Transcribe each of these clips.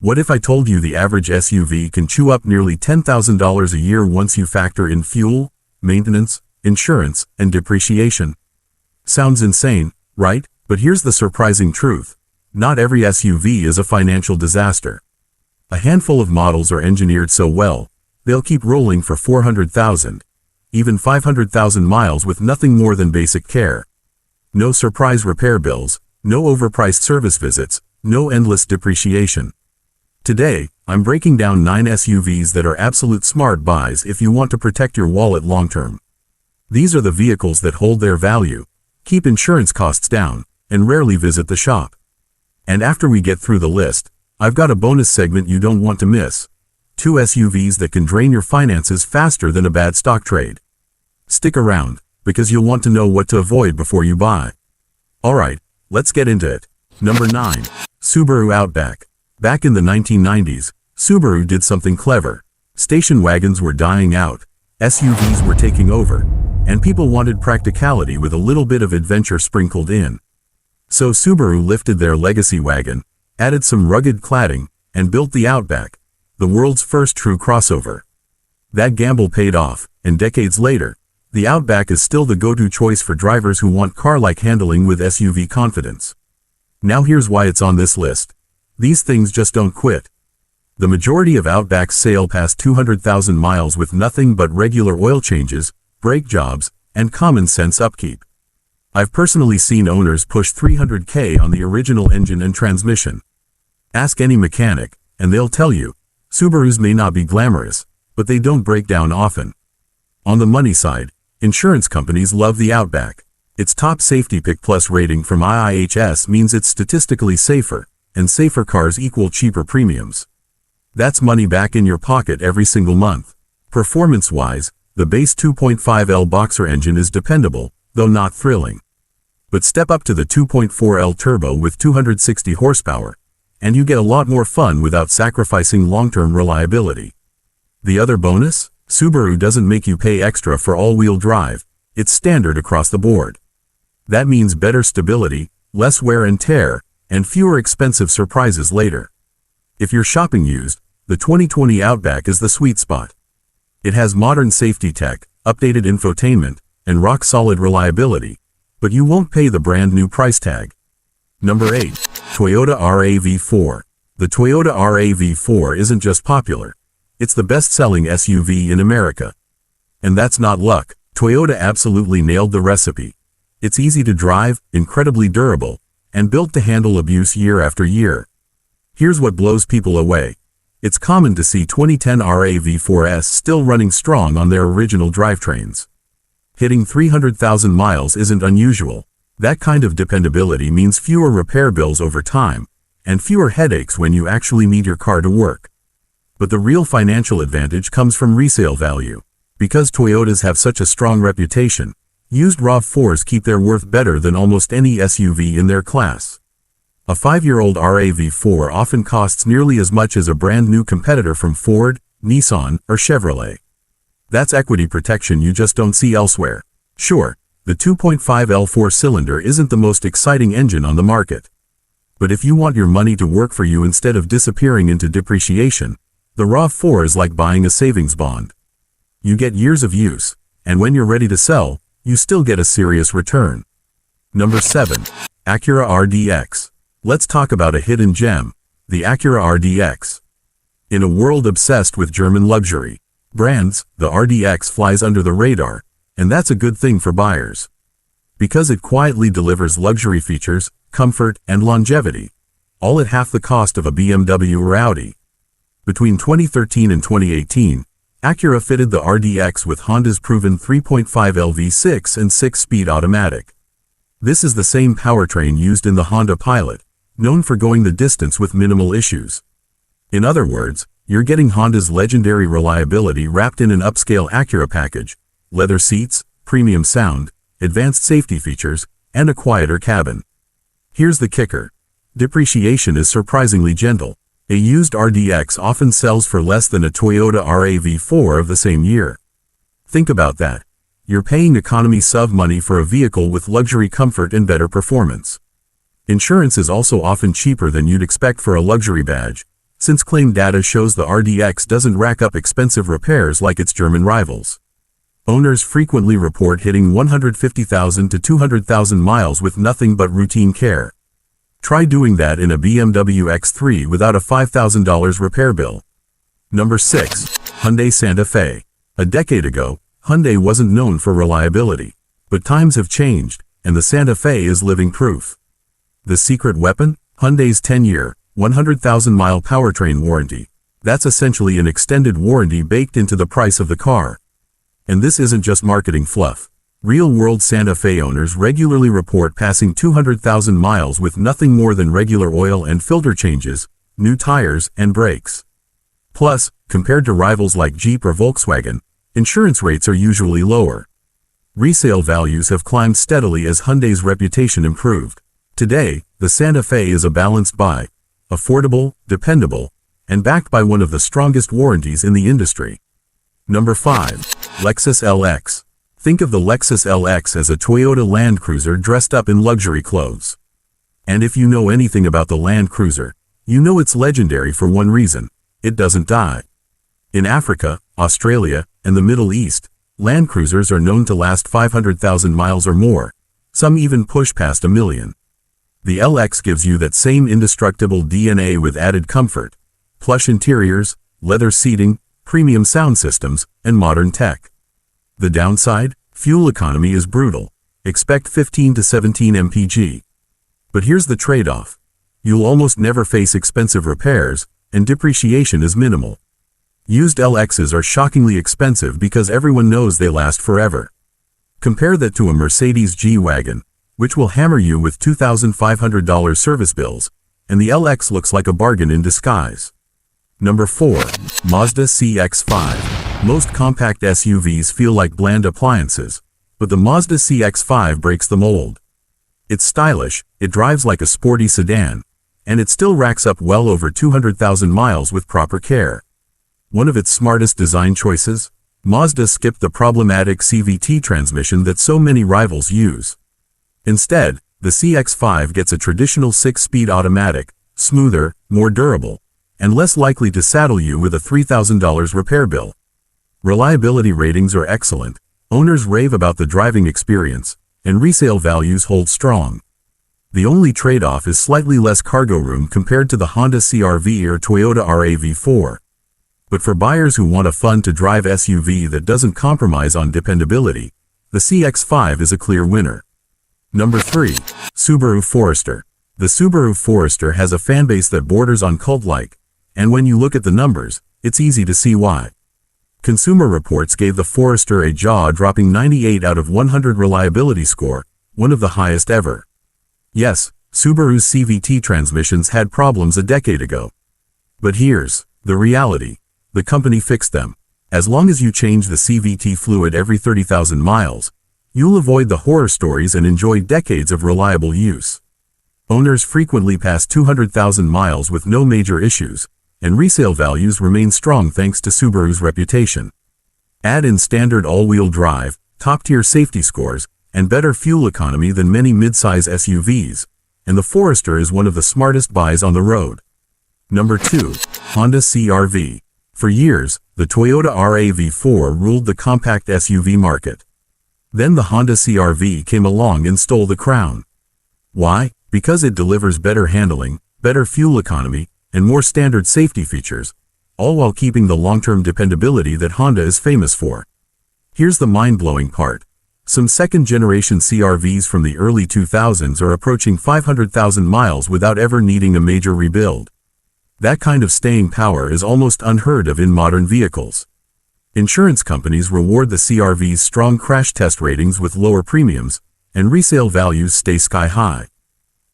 What if I told you the average SUV can chew up nearly $10,000 a year once you factor in fuel, maintenance, insurance, and depreciation? Sounds insane, right? But here's the surprising truth. Not every SUV is a financial disaster. A handful of models are engineered so well, they'll keep rolling for 400,000, even 500,000 miles with nothing more than basic care. No surprise repair bills, no overpriced service visits, no endless depreciation. Today, I'm breaking down 9 SUVs that are absolute smart buys if you want to protect your wallet long-term. These are the vehicles that hold their value, keep insurance costs down, and rarely visit the shop. And after we get through the list, I've got a bonus segment you don't want to miss. 2 SUVs that can drain your finances faster than a bad stock trade. Stick around, because you'll want to know what to avoid before you buy. Alright, let's get into it. Number 9. Subaru Outback. Back in the 1990s, Subaru did something clever. Station wagons were dying out, SUVs were taking over, and people wanted practicality with a little bit of adventure sprinkled in. So Subaru lifted their legacy wagon, added some rugged cladding, and built the Outback, the world's first true crossover. That gamble paid off, and decades later, the Outback is still the go-to choice for drivers who want car-like handling with SUV confidence. Now here's why it's on this list. These things just don't quit. The majority of Outbacks sail past 200,000 miles with nothing but regular oil changes, brake jobs, and common sense upkeep. I've personally seen owners push 300K on the original engine and transmission. Ask any mechanic, and they'll tell you, Subarus may not be glamorous, but they don't break down often. On the money side, insurance companies love the Outback. Its top safety pick plus rating from IIHS means it's statistically safer, and safer cars equal cheaper premiums. That's money back in your pocket every single month. Performance-wise, the base 2.5L Boxer engine is dependable, though not thrilling. But step up to the 2.4L Turbo with 260 horsepower, and you get a lot more fun without sacrificing long-term reliability. The other bonus? Subaru doesn't make you pay extra for all-wheel drive. It's standard across the board. That means better stability, less wear and tear, and fewer expensive surprises later. If you're shopping used, the 2020 Outback is the sweet spot. It has modern safety tech, updated infotainment, and rock-solid reliability, but you won't pay the brand new price tag. Number 8. Toyota RAV4. The Toyota RAV4 isn't just popular. It's the best-selling SUV in America. And that's not luck. Toyota absolutely nailed the recipe. It's easy to drive, incredibly durable, and built to handle abuse year after year. Here's what blows people away. It's common to see 2010 RAV4s still running strong on their original drivetrains. Hitting 300,000 miles isn't unusual. That kind of dependability means fewer repair bills over time, and fewer headaches when you actually need your car to work. But the real financial advantage comes from resale value. Because Toyotas have such a strong reputation, used RAV4s keep their worth better than almost any SUV in their class. A 5-year-old RAV4 often costs nearly as much as a brand new competitor from Ford, Nissan, or Chevrolet. That's equity protection you just don't see elsewhere. Sure, the 2.5L 4-cylinder isn't the most exciting engine on the market. But if you want your money to work for you instead of disappearing into depreciation, the RAV4 is like buying a savings bond. You get years of use, and when you're ready to sell, you still get a serious return. Number 7. Acura RDX. Let's talk about a hidden gem, the Acura RDX. In a world obsessed with German luxury brands, the RDX flies under the radar, and that's a good thing for buyers. Because it quietly delivers luxury features, comfort, and longevity, all at half the cost of a BMW or Audi. Between 2013 and 2018, Acura fitted the RDX with Honda's proven 3.5L V6 and 6-speed automatic. This is the same powertrain used in the Honda Pilot, known for going the distance with minimal issues. In other words, you're getting Honda's legendary reliability wrapped in an upscale Acura package: leather seats, premium sound, advanced safety features, and a quieter cabin. Here's the kicker. Depreciation is surprisingly gentle. A used RDX often sells for less than a Toyota RAV4 of the same year. Think about that. You're paying economy SUV money for a vehicle with luxury comfort and better performance. Insurance is also often cheaper than you'd expect for a luxury badge, since claim data shows the RDX doesn't rack up expensive repairs like its German rivals. Owners frequently report hitting 150,000 to 200,000 miles with nothing but routine care. Try doing that in a BMW X3 without a $5,000 repair bill. Number 6. Hyundai Santa Fe. A decade ago, Hyundai wasn't known for reliability. But times have changed, and the Santa Fe is living proof. The secret weapon? Hyundai's 10-year, 100,000-mile powertrain warranty. That's essentially an extended warranty baked into the price of the car. And this isn't just marketing fluff. Real-world Santa Fe owners regularly report passing 200,000 miles with nothing more than regular oil and filter changes, new tires, and brakes. Plus, compared to rivals like Jeep or Volkswagen, insurance rates are usually lower. Resale values have climbed steadily as Hyundai's reputation improved. Today, the Santa Fe is a balanced buy, affordable, dependable, and backed by one of the strongest warranties in the industry. Number 5. Lexus LX. Think of the Lexus LX as a Toyota Land Cruiser dressed up in luxury clothes. And if you know anything about the Land Cruiser, you know it's legendary for one reason: it doesn't die. In Africa, Australia, and the Middle East, Land Cruisers are known to last 500,000 miles or more. Some even push past 1 million. The LX gives you that same indestructible DNA with added comfort: plush interiors, leather seating, premium sound systems, and modern tech. The downside? Fuel economy is brutal. Expect 15 to 17 mpg. But here's the trade-off. You'll almost never face expensive repairs, and depreciation is minimal. Used LXs are shockingly expensive because everyone knows they last forever. Compare that to a Mercedes G-Wagon, which will hammer you with $2,500 service bills, and the LX looks like a bargain in disguise. Number 4. Mazda CX-5. Most compact SUVs feel like bland appliances, but the Mazda CX-5 breaks the mold. It's stylish, it drives like a sporty sedan, and it still racks up well over 200,000 miles with proper care. One of its smartest design choices? Mazda skipped the problematic CVT transmission that so many rivals use. Instead, the CX-5 gets a traditional 6-speed automatic, smoother, more durable, and less likely to saddle you with a $3,000 repair bill. Reliability ratings are excellent, owners rave about the driving experience, and resale values hold strong. The only trade-off is slightly less cargo room compared to the Honda CR-V or Toyota RAV4. But for buyers who want a fun-to-drive SUV that doesn't compromise on dependability, the CX-5 is a clear winner. Number 3. Subaru Forester. The Subaru Forester has a fanbase that borders on cult-like, and when you look at the numbers, it's easy to see why. Consumer Reports gave the Forester a jaw-dropping 98 out of 100 reliability score, one of the highest ever. Yes, Subaru's CVT transmissions had problems a decade ago. But here's the reality. The company fixed them. As long as you change the CVT fluid every 30,000 miles, you'll avoid the horror stories and enjoy decades of reliable use. Owners frequently pass 200,000 miles with no major issues, and resale values remain strong thanks to Subaru's reputation. Add in standard all-wheel drive, top-tier safety scores, and better fuel economy than many mid-size SUVs, and the Forester is one of the smartest buys on the road. Number 2. Honda CR-V. For years, the Toyota RAV4 ruled the compact SUV market. Then the Honda CR-V came along and stole the crown. Why? Because it delivers better handling, better fuel economy, and more standard safety features, all while keeping the long-term dependability that Honda is famous for. Here's the mind-blowing part. Some second-generation CR-Vs from the early 2000s are approaching 500,000 miles without ever needing a major rebuild. That kind of staying power is almost unheard of in modern vehicles. Insurance companies reward the CR-V's strong crash test ratings with lower premiums, and resale values stay sky-high.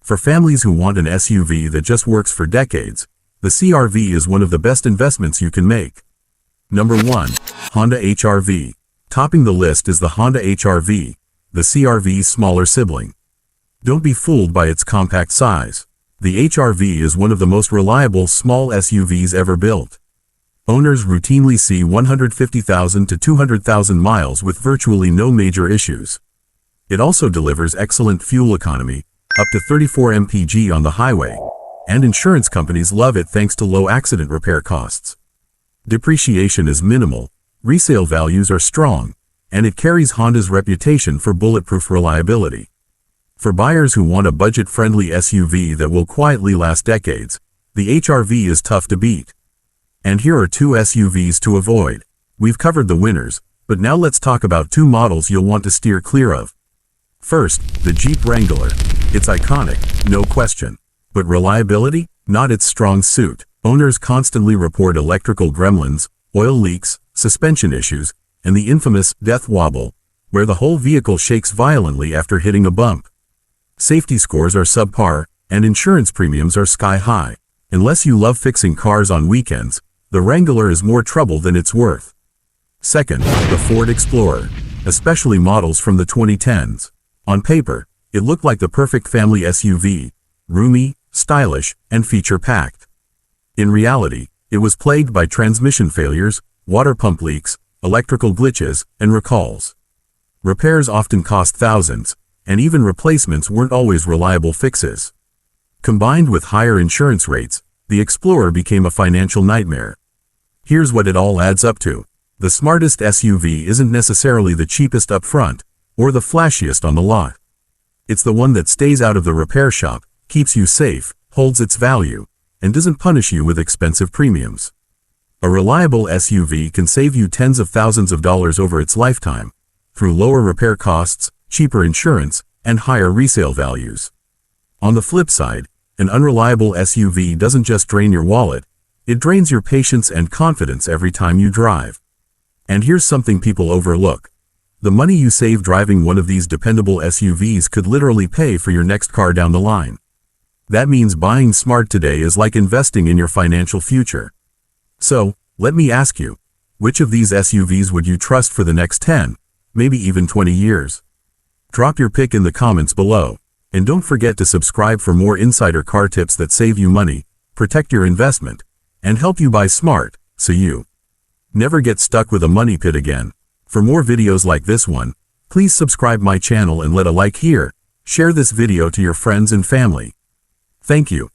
For families who want an SUV that just works for decades, the CR-V is one of the best investments you can make. Number 1. Honda HR-V. Topping the list is the Honda HR-V, the CR-V's smaller sibling. Don't be fooled by its compact size. The HR-V is one of the most reliable small SUVs ever built. Owners routinely see 150,000 to 200,000 miles with virtually no major issues. It also delivers excellent fuel economy, up to 34 mpg on the highway, and insurance companies love it thanks to low accident repair costs. Depreciation is minimal, resale values are strong, and it carries Honda's reputation for bulletproof reliability. For buyers who want a budget-friendly SUV that will quietly last decades, the HR-V is tough to beat. And here are 2 SUVs to avoid. We've covered the winners, but now let's talk about 2 models you'll want to steer clear of. First, the Jeep Wrangler. It's iconic, no question. But reliability? Not its strong suit. Owners constantly report electrical gremlins, oil leaks, suspension issues, and the infamous death wobble, where the whole vehicle shakes violently after hitting a bump. Safety scores are subpar, and insurance premiums are sky high. Unless you love fixing cars on weekends, the Wrangler is more trouble than it's worth. Second, the Ford Explorer, especially models from the 2010s. On paper, it looked like the perfect family SUV, roomy, stylish, and feature-packed. In reality, it was plagued by transmission failures, water pump leaks, electrical glitches, and recalls. Repairs often cost thousands, and even replacements weren't always reliable fixes. Combined with higher insurance rates, the Explorer became a financial nightmare. Here's what it all adds up to. The smartest SUV isn't necessarily the cheapest up front, or the flashiest on the lot. It's the one that stays out of the repair shop, keeps you safe, holds its value, and doesn't punish you with expensive premiums. A reliable SUV can save you tens of thousands of dollars over its lifetime, through lower repair costs, cheaper insurance, and higher resale values. On the flip side, an unreliable SUV doesn't just drain your wallet, it drains your patience and confidence every time you drive. And here's something people overlook. The money you save driving one of these dependable SUVs could literally pay for your next car down the line. That means buying smart today is like investing in your financial future. So, let me ask you, which of these SUVs would you trust for the next 10, maybe even 20 years? Drop your pick in the comments below, and don't forget to subscribe for more insider car tips that save you money, protect your investment, and help you buy smart, so you never get stuck with a money pit again. For more videos like this one, please subscribe my channel and let a like here. Share this video to your friends and family. Thank you.